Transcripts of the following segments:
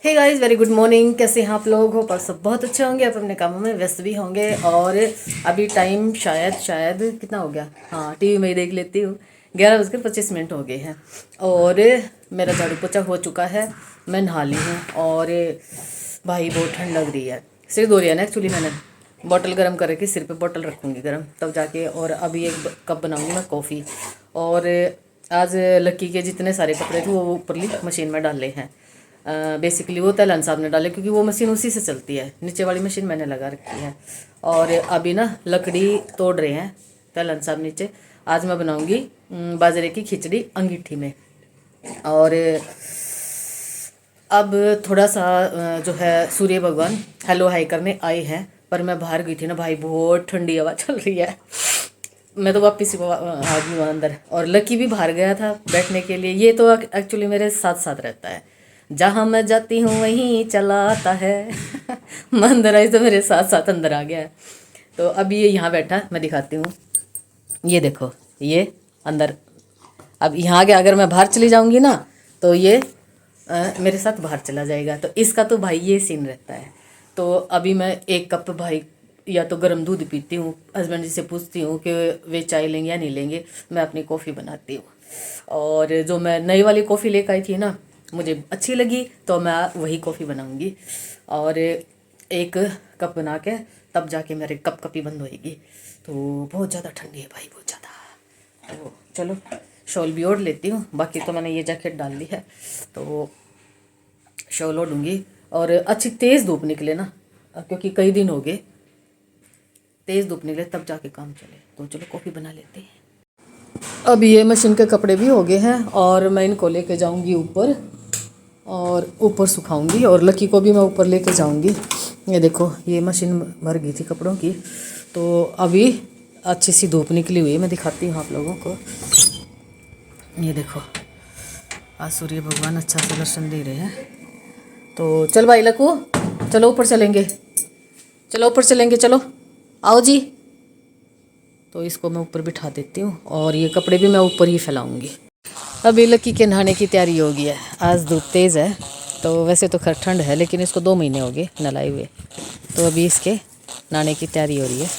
हे guys, very good morning. कैसे हैं आप लोग? हो पर सब बहुत अच्छे होंगे, आप अपने कामों में व्यस्त भी होंगे। और अभी टाइम शायद कितना हो गया, हाँ टीवी में ही देख लेती हूँ। 11:25 हो गए हैं और मेरा झाड़ू पोछा हो चुका है। मैं नहा ली हूँ और भाई बहुत ठंड लग रही है। सिर धो लिया ना एक्चुअली मैंने। बॉटल गर्म करके सिर पे बॉटल रखूँगी गर्म, तब जाके। और अभी एक कप बनाऊँगी मैं कॉफ़ी। और आज लक्की के जितने सारे कपड़े थे वो ऊपरली मशीन में डाले हैं। बेसिकली वो तलन साहब ने डाले, क्योंकि वो मशीन उसी से चलती है। नीचे वाली मशीन मैंने लगा रखी है। और अभी ना लकड़ी तोड़ रहे हैं तलन साहब नीचे। आज मैं बनाऊंगी बाजरे की खिचड़ी अंगीठी में। और अब थोड़ा सा जो है सूर्य भगवान हेलो हाई करने आए हैं। पर मैं बाहर गई थी ना भाई, बहुत ठंडी हवा चल रही है। मैं तो वापस ही आ गई वहाँ अंदर। और लकी भी बाहर गया था बैठने के लिए। ये तो एक्चुअली मेरे साथ साथ रहता है, जहाँ मैं जाती हूँ वहीं चला आता है। मैं अंदर आई तो मेरे साथ साथ अंदर आ गया है। तो अभी ये यहाँ बैठा है, मैं दिखाती हूँ। ये देखो, ये अंदर। अब यहाँ के अगर मैं बाहर चली जाऊँगी ना तो ये मेरे साथ बाहर चला जाएगा। तो इसका तो भाई ये सीन रहता है। तो अभी मैं एक कप भाई या तो गर्म दूध पीती हूँ, हस्बैंड जी से पूछती हूँ कि वे चाय लेंगे या नहीं लेंगे। मैं अपनी कॉफ़ी बनाती हूँ। और जो मैं नई वाली कॉफ़ी लेकर आई थी ना, मुझे अच्छी लगी तो मैं वही कॉफ़ी बनाऊँगी। और एक कप बना के तब जाके मेरे कप कपी बंद होएगी। तो बहुत ज़्यादा ठंडी है भाई, बहुत ज़्यादा। तो चलो शॉल भी ओढ़ लेती हूँ। बाकी तो मैंने ये जैकेट डाल ली है, तो शॉल ओढ़ूँगी। और अच्छी तेज़ धूप निकले ना, क्योंकि कई दिन हो गए तेज़ धूप निकले तब जाके काम चले। तो चलो कॉफ़ी बना लेते हैं। अब ये मशीन के कपड़े भी हो गए हैं और मैं इनको लेके जाऊंगी ऊपर और ऊपर सुखाऊंगी। और लकी को भी मैं ऊपर लेके जाऊंगी। ये देखो, ये मशीन भर गई थी कपड़ों की। तो अभी अच्छी सी धूप निकली हुई है, मैं दिखाती हूँ आप लोगों को। ये देखो, आज सूर्य भगवान अच्छा सा दर्शन दे रहे हैं। तो चल भाई लकू, चलो ऊपर चलेंगे, चलो ऊपर चलेंगे, चलो आओ जी। तो इसको मैं ऊपर बिठा देती हूँ और ये कपड़े भी मैं ऊपर ही फैलाऊंगी। अभी लकी के नहाने की तैयारी हो गई है। आज धूप तेज़ है, तो वैसे तो खैर ठंड है, लेकिन इसको 2 महीने हो गए नहलाए हुए। तो अभी इसके नहाने की तैयारी हो रही है।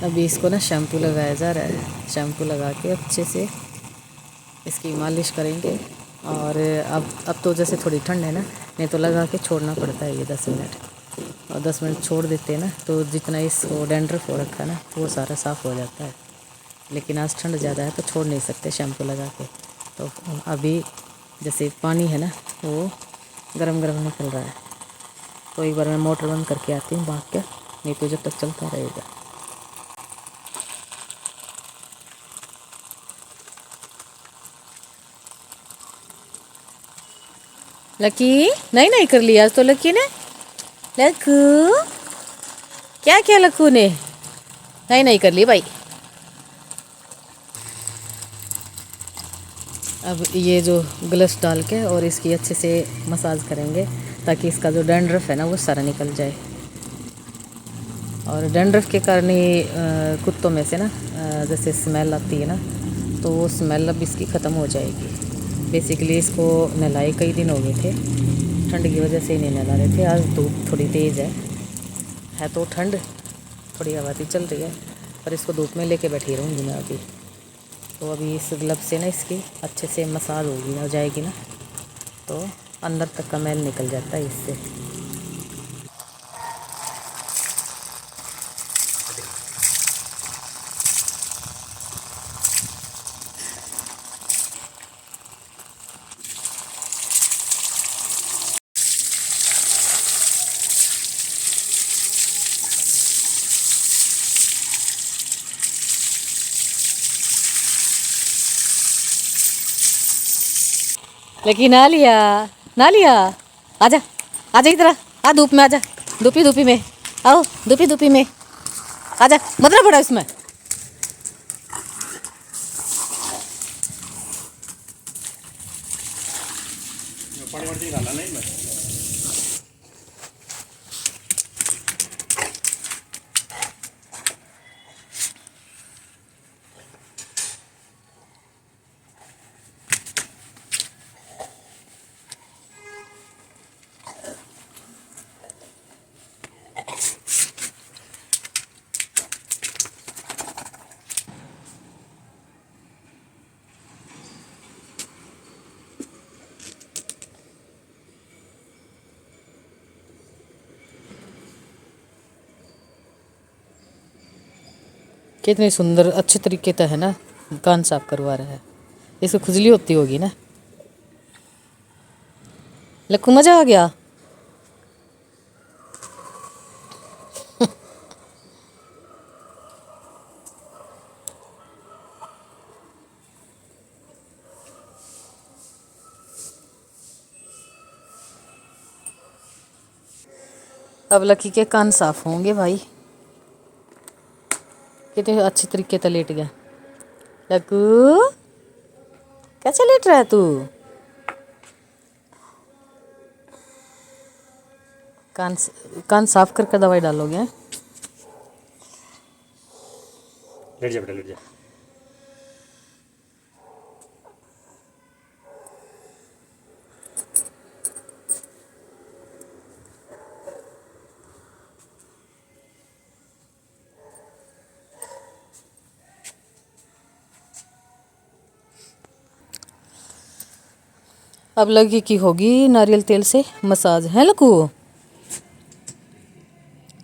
अभी इसको ना शैम्पू लगाया जा रहा है। शैम्पू लगा के अच्छे से इसकी मालिश करेंगे। और अब तो जैसे थोड़ी ठंड है ना, नहीं तो लगा के छोड़ना पड़ता है ये 10 मिनट। और 10 मिनट छोड़ देते हैं ना, तो जितना इसको डैंड्रफ हो रखा है ना वो सारा साफ़ हो जाता है। लेकिन आज ठंड ज़्यादा है तो छोड़ नहीं सकते शैम्पू लगा के। तो अभी जैसे पानी है ना वो गरम गरम निकल रहा है। तो एक बार मैं मोटर बंद करके आती हूँ भाग के, नहीं तो जब तक चलता रहेगा। लकी नहीं नहीं कर लिया आज तो लकी ने। लक्कू क्या किया लक्कू ने? नहीं नहीं कर ली भाई। अब ये जो ग्लव्स डाल के और इसकी अच्छे से मसाज करेंगे, ताकि इसका जो डैंड्रफ है ना वो सारा निकल जाए। और डैंड्रफ के कारण ही कुत्तों में से ना जैसे स्मेल आती है ना, तो वो स्मेल अब इसकी ख़त्म हो जाएगी। बेसिकली इसको नहलाए कई दिन हो गए थे, ठंड की वजह से ही नहीं नहला रहे थे। आज धूप थोड़ी तेज़ है तो ठंड थोड़ी हवा भी चल रही है, पर इसको धूप में लेके बैठी रहूँगी मैं अभी। तो अभी इस ग्लव से ना इसकी अच्छे से मसाज होगी ना, हो जाएगी ना, तो अंदर तक का मैल निकल जाता है इससे। लेकिन आ लिया ना लिया। आजा आजा इधर आ धूप में आजा। धूपी धूपी में आओ। धूपी धूपी में आजा मत ना पड़ा इसमें। कितनी सुंदर अच्छे तरीके से है ना कान साफ करवा रहा है। इसको खुजली होती होगी ना। लक्कू मजा आ गया। अब लकी के कान साफ होंगे भाई। कितने अच्छे तरीके से लेट गया। लक्कू कैसे लेट रहा है तू। कान साफ करके दवाई डालोगे। लेट जा बेटा लेट जा। अब लगी की होगी नारियल तेल से मसाज है लक्कू।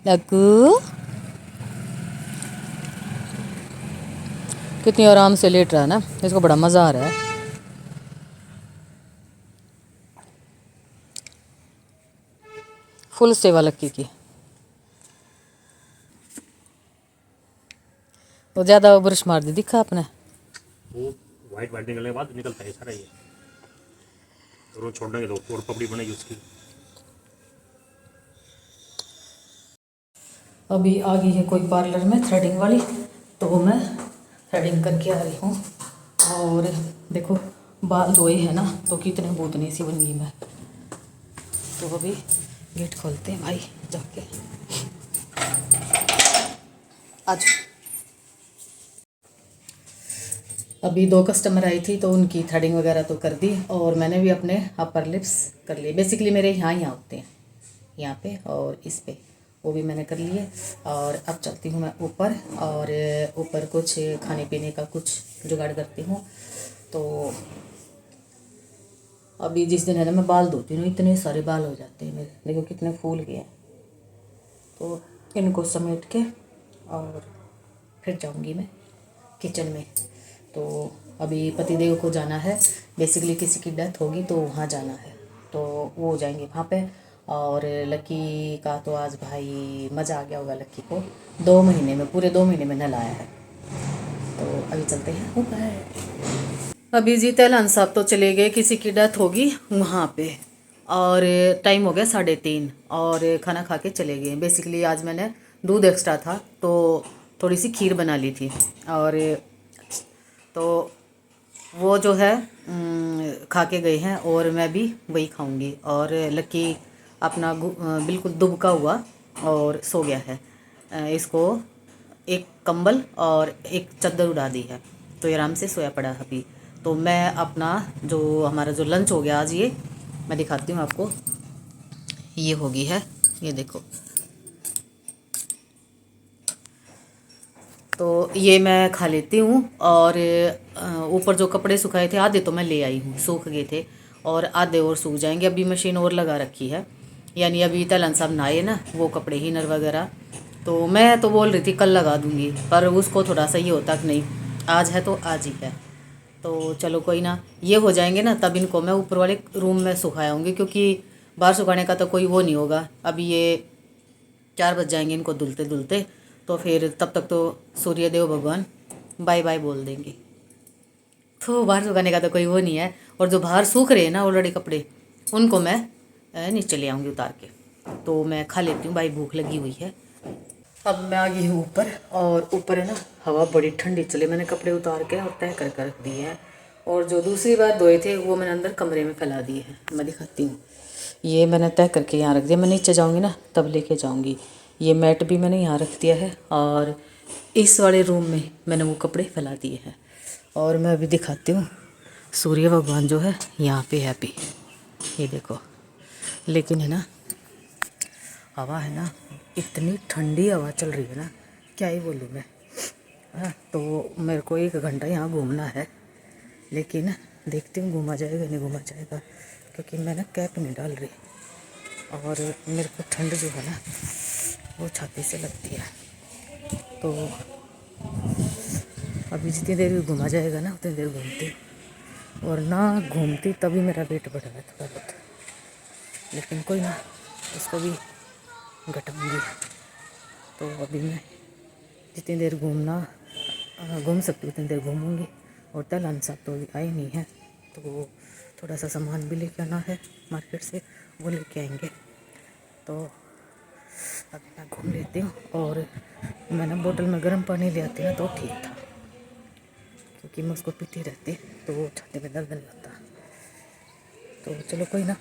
लक्कू कितनी आराम से लेट रहा है ना। इसको बड़ा मज़ा आ रहा है। फुल सेवा लक्की की। वो ज़्यादा ब्रश मार दी दिखा आपने। वो वाइट वाइट निकलने के बाद निकलता है सारा ये। रोज छोड़ने के दो और पपड़ी बनेगी उसकी। अभी आ गई है कोई पार्लर में थ्रेडिंग वाली, तो वो मैं थ्रेडिंग करके आ रही हूँ। और देखो बाल धोए हैं ना, तो कितने भूतनी सी बन गई मैं। तो अभी गेट खोलते हैं भाई जाके। आज अभी 2 कस्टमर आई थी तो उनकी थ्रेडिंग वगैरह तो कर दी, और मैंने भी अपने अपर लिप्स कर लिए। बेसिकली मेरे यहाँ होते हैं, यहाँ पे और इस पे, वो भी मैंने कर लिए। और अब चलती हूँ मैं ऊपर, और ऊपर कुछ खाने पीने का कुछ जुगाड़ करती हूँ। तो अभी जिस दिन है ना मैं बाल धोती हूँ, इतने सारे बाल हो जाते हैं मेरे, देखो कितने फूल गए हैं। तो इनको समेट के और फिर जाऊँगी मैं किचन में। तो अभी पतिदेव को जाना है, बेसिकली किसी की डेथ होगी तो वहाँ जाना है, तो वो जाएंगे वहाँ पे। और लकी का तो आज भाई मज़ा आ गया होगा। लकी को 2 महीने में, पूरे 2 महीने में नहलाया है। तो अभी चलते हैं ऊपर। अभी जी तैलान साहब तो चले गए, किसी की डेथ होगी वहाँ पे, और टाइम हो गया 3:30, और खाना खा के चले गए। बेसिकली आज मैंने दूध एक्स्ट्रा था तो थोड़ी सी खीर बना ली थी, और तो वो जो है खा के गए हैं, और मैं भी वही खाऊंगी। और लकी अपना बिल्कुल दुबका हुआ और सो गया है। इसको एक कंबल और एक चादर उड़ा दी है, तो ये आराम से सोया पड़ा है अभी। तो मैं अपना जो हमारा जो लंच हो गया आज, ये मैं दिखाती हूँ आपको। ये होगी है, ये देखो। तो ये मैं खा लेती हूँ। और ऊपर जो कपड़े सुखाए थे आधे तो मैं ले आई हूँ, सूख गए थे, और आधे और सूख जाएंगे। अभी मशीन और लगा रखी है, यानी अभी तलन साहब नहाए ना, वो कपड़े ही नर वगैरह। तो मैं तो बोल रही थी कल लगा दूँगी, पर उसको थोड़ा सा ये होता कि नहीं आज है तो आज ही है। तो चलो कोई ना, ये हो जाएंगे ना तब इनको मैं ऊपर वाले रूम में सुखाऊँगी, क्योंकि बाहर सुखाने का तो कोई वो नहीं होगा। अभी ये 4 बज जाएंगे इनको धुलते धुलते, तो फिर तब तक तो सूर्य देव भगवान बाय बाय बोल देंगे। तो बाहर सुखाने का तो कोई वो नहीं है। और जो बाहर सूख रहे हैं ना ऑलरेडी कपड़े, उनको मैं नीचे ले आऊँगी उतार के। तो मैं खा लेती हूँ भाई, भूख लगी हुई है। अब मैं आ गई हूँ ऊपर, और ऊपर है ना हवा बड़ी ठंडी चली। मैंने कपड़े उतार के और तय कर रख दिए हैं, और जो दूसरी बार धोए थे वो मैंने अंदर कमरे में फैला दिए हैं। मैं दिखाती हूँ, ये मैंने तय करके यहाँ रख दिया। मैं नीचे जाऊँगी ना तब लेके जाऊँगी। ये मैट भी मैंने यहाँ रख दिया है, और इस वाले रूम में मैंने वो कपड़े फैला दिए हैं। और मैं अभी दिखाती हूँ, सूर्य भगवान जो है यहाँ पे है अभी, ये देखो। लेकिन है ना हवा है ना, इतनी ठंडी हवा चल रही है ना, क्या ही बोलूँ मैं। हाँ, तो मेरे को 1 घंटा यहाँ घूमना है, लेकिन देखती हूँ घूमा जाएगा नहीं घूमा जाएगा, क्योंकि मैं ना कैप नहीं डाल रही, और मेरे को ठंड जो है ना वो छाती से लगती है। तो अभी जितनी देर भी घूमा जाएगा ना उतनी देर घूमती हूँ, और ना घूमती तभी मेरा वेट बढ़ रहा है थोड़ा बहुत, लेकिन कोई ना, उसको भी घटाऊँगी। तो अभी मैं जितनी देर घूम सकती हूँ उतनी देर घूमूंगी। और तलन साहब तो अभी आए नहीं हैं, तो थोड़ा सा सामान भी लेके आना है मार्केट से, वो लेके आएंगे। तो अभी मैं घूम लेती हूँ, और मैंने बोतल में गर्म पानी ले आती ना तो ठीक था, क्योंकि मैं उसको पीती रहती तो वो छाती में दर्द नहीं होता। तो चलो कोई ना,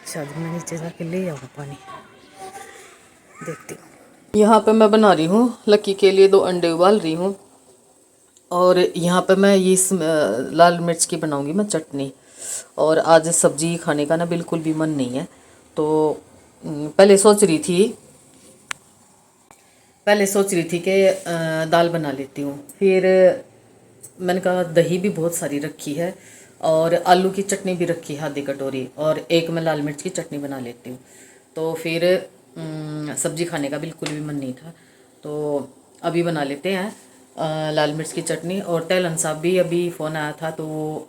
शायद मैं नीचे जाके ले आऊँ पानी, देखती हूँ। यहाँ पे मैं बना रही हूँ लक्की के लिए 2 अंडे उबाल रही हूँ, और यहाँ पे मैं ये लाल मिर्च की बनाऊँगी मैं चटनी। और आज सब्जी खाने का ना बिल्कुल भी मन नहीं है, तो पहले सोच रही थी कि दाल बना लेती हूँ। फिर मैंने कहा दही भी बहुत सारी रखी है, और आलू की चटनी भी रखी है आधी कटोरी, और एक मैं लाल मिर्च की चटनी बना लेती हूँ। तो फिर सब्जी खाने का बिल्कुल भी मन नहीं था, तो अभी बना लेते हैं लाल मिर्च की चटनी। और तैलन साहब भी अभी फ़ोन आया था, तो वो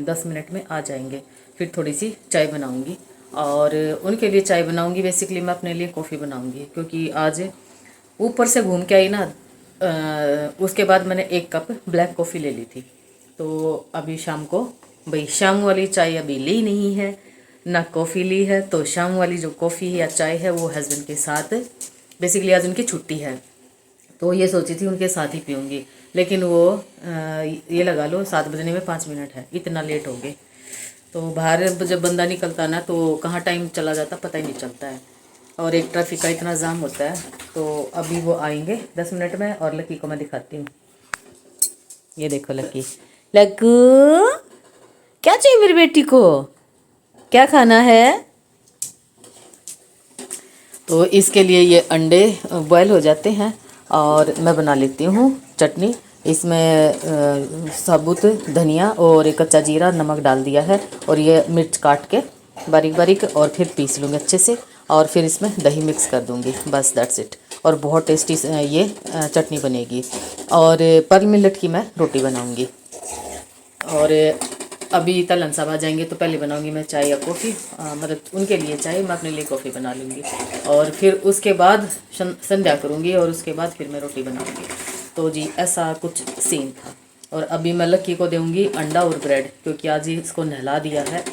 10 मिनट में आ जाएंगे। फिर थोड़ी सी चाय बनाऊँगी, और उनके लिए चाय बनाऊँगी। बेसिकली मैं अपने लिए कॉफ़ी बनाऊँगी, क्योंकि आज ऊपर से घूम के आई ना, उसके बाद मैंने 1 कप ब्लैक कॉफ़ी ले ली थी। तो अभी शाम को भाई शाम वाली चाय अभी ली नहीं है ना, कॉफ़ी ली है। तो शाम वाली जो कॉफ़ी या चाय है वो हस्बैंड के साथ, बेसिकली आज उनकी छुट्टी है, तो ये सोची थी उनके साथ ही पीऊँगी। लेकिन वो ये लगा लो 7 बजने में 5 मिनट है, इतना लेट हो गए। तो बाहर जब बंदा निकलता ना तो कहाँ टाइम चला जाता पता ही नहीं चलता है, और एक ट्रैफिक का इतना जाम होता है। तो अभी वो आएंगे 10 मिनट में, और लकी को मैं दिखाती हूँ। ये देखो लकी, लक्कू क्या चाहिए मेरी बेटी को, क्या खाना है? तो इसके लिए ये अंडे बॉयल हो जाते हैं, और मैं बना लेती हूँ चटनी। इसमें साबुत धनिया और एक कच्चा जीरा नमक डाल दिया है, और ये मिर्च काट के बारीक बारीक, और फिर पीस लूँगी अच्छे से, और फिर इसमें दही मिक्स कर दूँगी, बस दैट्स इट। और बहुत टेस्टी ये चटनी बनेगी। और पर्ल मिलेट की मैं रोटी बनाऊँगी। और अभी तलन साहब आ जाएंगे तो पहले बनाऊंगी मैं चाय या कॉफ़ी, मतलब उनके लिए चाय, मैं अपने लिए कॉफ़ी बना लूँगी। और फिर उसके बाद संध्या करूँगी, और उसके बाद फिर मैं रोटी बनाऊँगी। तो जी ऐसा कुछ सीन था। और अभी मैं लक्की को दूँगी अंडा और ब्रेड, क्योंकि आज ही इसको नहला दिया है,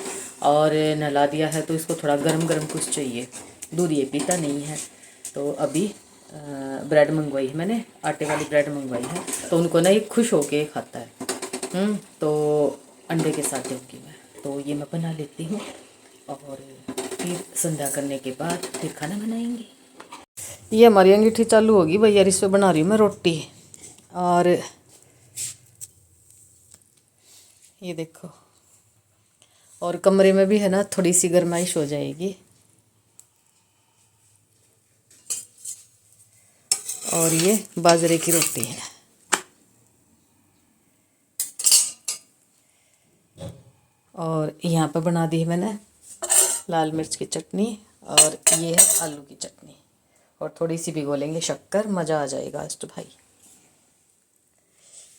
और नहला दिया है तो इसको थोड़ा गरम गरम कुछ चाहिए, दूध ये पीता नहीं है। तो अभी ब्रेड मंगवाई है मैंने, आटे वाली ब्रेड मंगवाई है, तो उनको ना ये खुश होके खाता है। तो अंडे के साथ दूँगी मैं। तो ये मैं बना लेती हूँ, और फिर संध्या करने के बाद फिर खाना बनाएंगे। ये हमारी अंगीठी चालू होगी भैया, इस पे बना रही हूँ मैं रोटी। और ये देखो, और कमरे में भी है ना थोड़ी सी गर्माइश हो जाएगी। और ये बाजरे की रोटी है। और यहाँ पे बना दी है मैंने लाल मिर्च की चटनी, और ये है आलू की चटनी, और थोड़ी सी भिगो लेंगे शक्कर, मज़ा आ जाएगा आज तो भाई।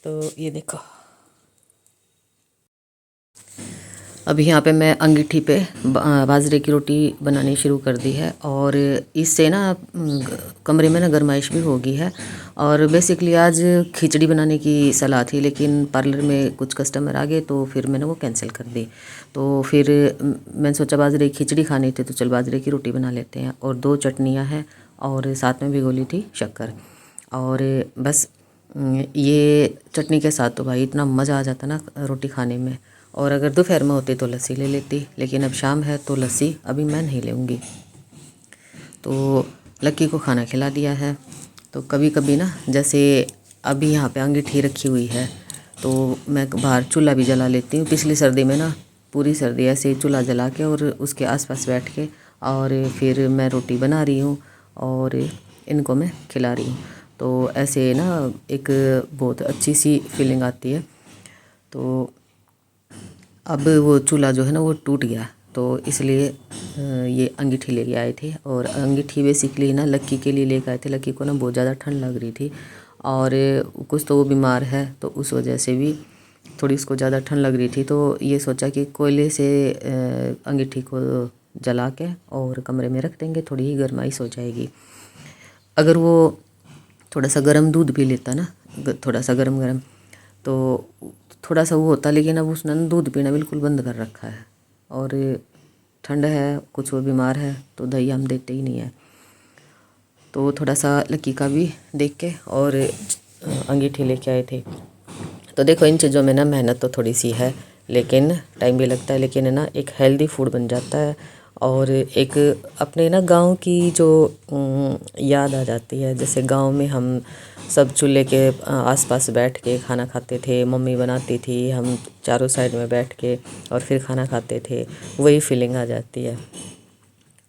तो ये देखो, अभी यहाँ पे मैं अंगीठी पे बाजरे की रोटी बनानी शुरू कर दी है और इससे ना कमरे में ना गर्माइश भी होगी है। और बेसिकली आज खिचड़ी बनाने की सलाह थी, लेकिन पार्लर में कुछ कस्टमर आ गए तो फिर मैंने वो कैंसिल कर दी। तो फिर मैंने सोचा बाजरे की खिचड़ी खानी थी तो चल बाजरे की रोटी बना लेते हैं। और 2 चटनियाँ हैं और साथ में भिगोली थी शक्कर। और बस ये चटनी के साथ तो भाई इतना मज़ा आ जाता ना रोटी खाने में। और अगर दोपहर में होती तो लस्सी ले लेती, लेकिन अब शाम है तो लस्सी अभी मैं नहीं लूँगी। तो लक्की को खाना खिला दिया है। तो कभी कभी ना जैसे अभी यहाँ पे अंगीठी रखी हुई है तो मैं बाहर चूल्हा भी जला लेती हूँ। पिछली सर्दी में ना पूरी सर्दी ऐसे ही चूल्हा जला के और उसके आसपास बैठ के और फिर मैं रोटी बना रही हूँ और इनको मैं खिला रही हूँ। तो ऐसे ना एक बहुत अच्छी सी फीलिंग आती है। तो अब वो चूल्हा जो है ना वो टूट गया तो इसलिए ये अंगीठी लेके आए थे। और अंगीठी बेसिकली ना लक्की के लिए लेके आए थे। लक्की को ना बहुत ज़्यादा ठंड लग रही थी और कुछ तो वो बीमार है तो उस वजह से भी थोड़ी उसको ज़्यादा ठंड लग रही थी। तो ये सोचा कि कोयले से अंगीठी को जला के और कमरे में रख देंगे, थोड़ी ही गर्माइश हो जाएगी। अगर वो थोड़ा सा गर्म दूध पी लेता ना, थोड़ा सा गर्म गर्म, तो थोड़ा सा वो होता, लेकिन अब उसने ना दूध पीना बिल्कुल बंद कर रखा है। और ठंड है, कुछ वो बीमार है तो दही हम देते ही नहीं है। तो थोड़ा सा लक्की का भी देख के और अंगीठी लेके आए थे। तो देखो इन चीज़ों में ना मेहनत तो थोड़ी सी है, लेकिन टाइम भी लगता है, लेकिन है ना एक हेल्दी फूड बन जाता है। और एक अपने ना गांव की जो याद आ जाती है। जैसे गांव में हम सब चूल्हे के आसपास बैठ के खाना खाते थे, मम्मी बनाती थी, हम चारों साइड में बैठ के और फिर खाना खाते थे, वही फीलिंग आ जाती है।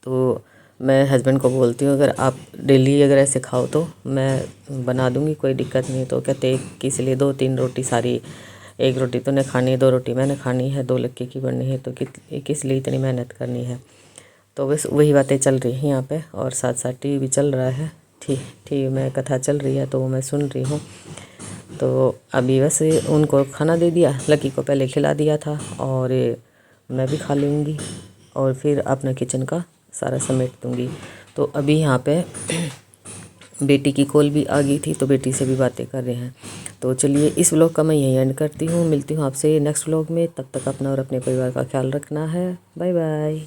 तो मैं हस्बैंड को बोलती हूँ अगर आप डेली अगर ऐसे खाओ तो मैं बना दूँगी, कोई दिक्कत नहीं। तो कहते किस लिए 2-3 रोटी सारी, 1 रोटी तो ने खानी है, 2 रोटी मैंने खानी है, 2 लक्की की बननी है, तो किस लिए इतनी मेहनत करनी है। तो बस वही बातें चल रही हैं यहाँ पे। और साथ साथ टीवी भी चल रहा है, ठीक में कथा चल रही है तो वो मैं सुन रही हूँ। तो अभी बस उनको खाना दे दिया, लक्की को पहले खिला दिया था और मैं भी खा लूँगी और फिर अपना किचन का सारा समेट दूँगी। तो अभी यहाँ पे बेटी की कॉल भी आ गई थी तो बेटी से भी बातें कर रहे हैं। तो चलिए इस व्लॉग का मैं यहीं एंड करती हूँ। मिलती हूँ आपसे नेक्स्ट व्लॉग में। तब तक अपना और अपने परिवार का ख्याल रखना है। Bye bye.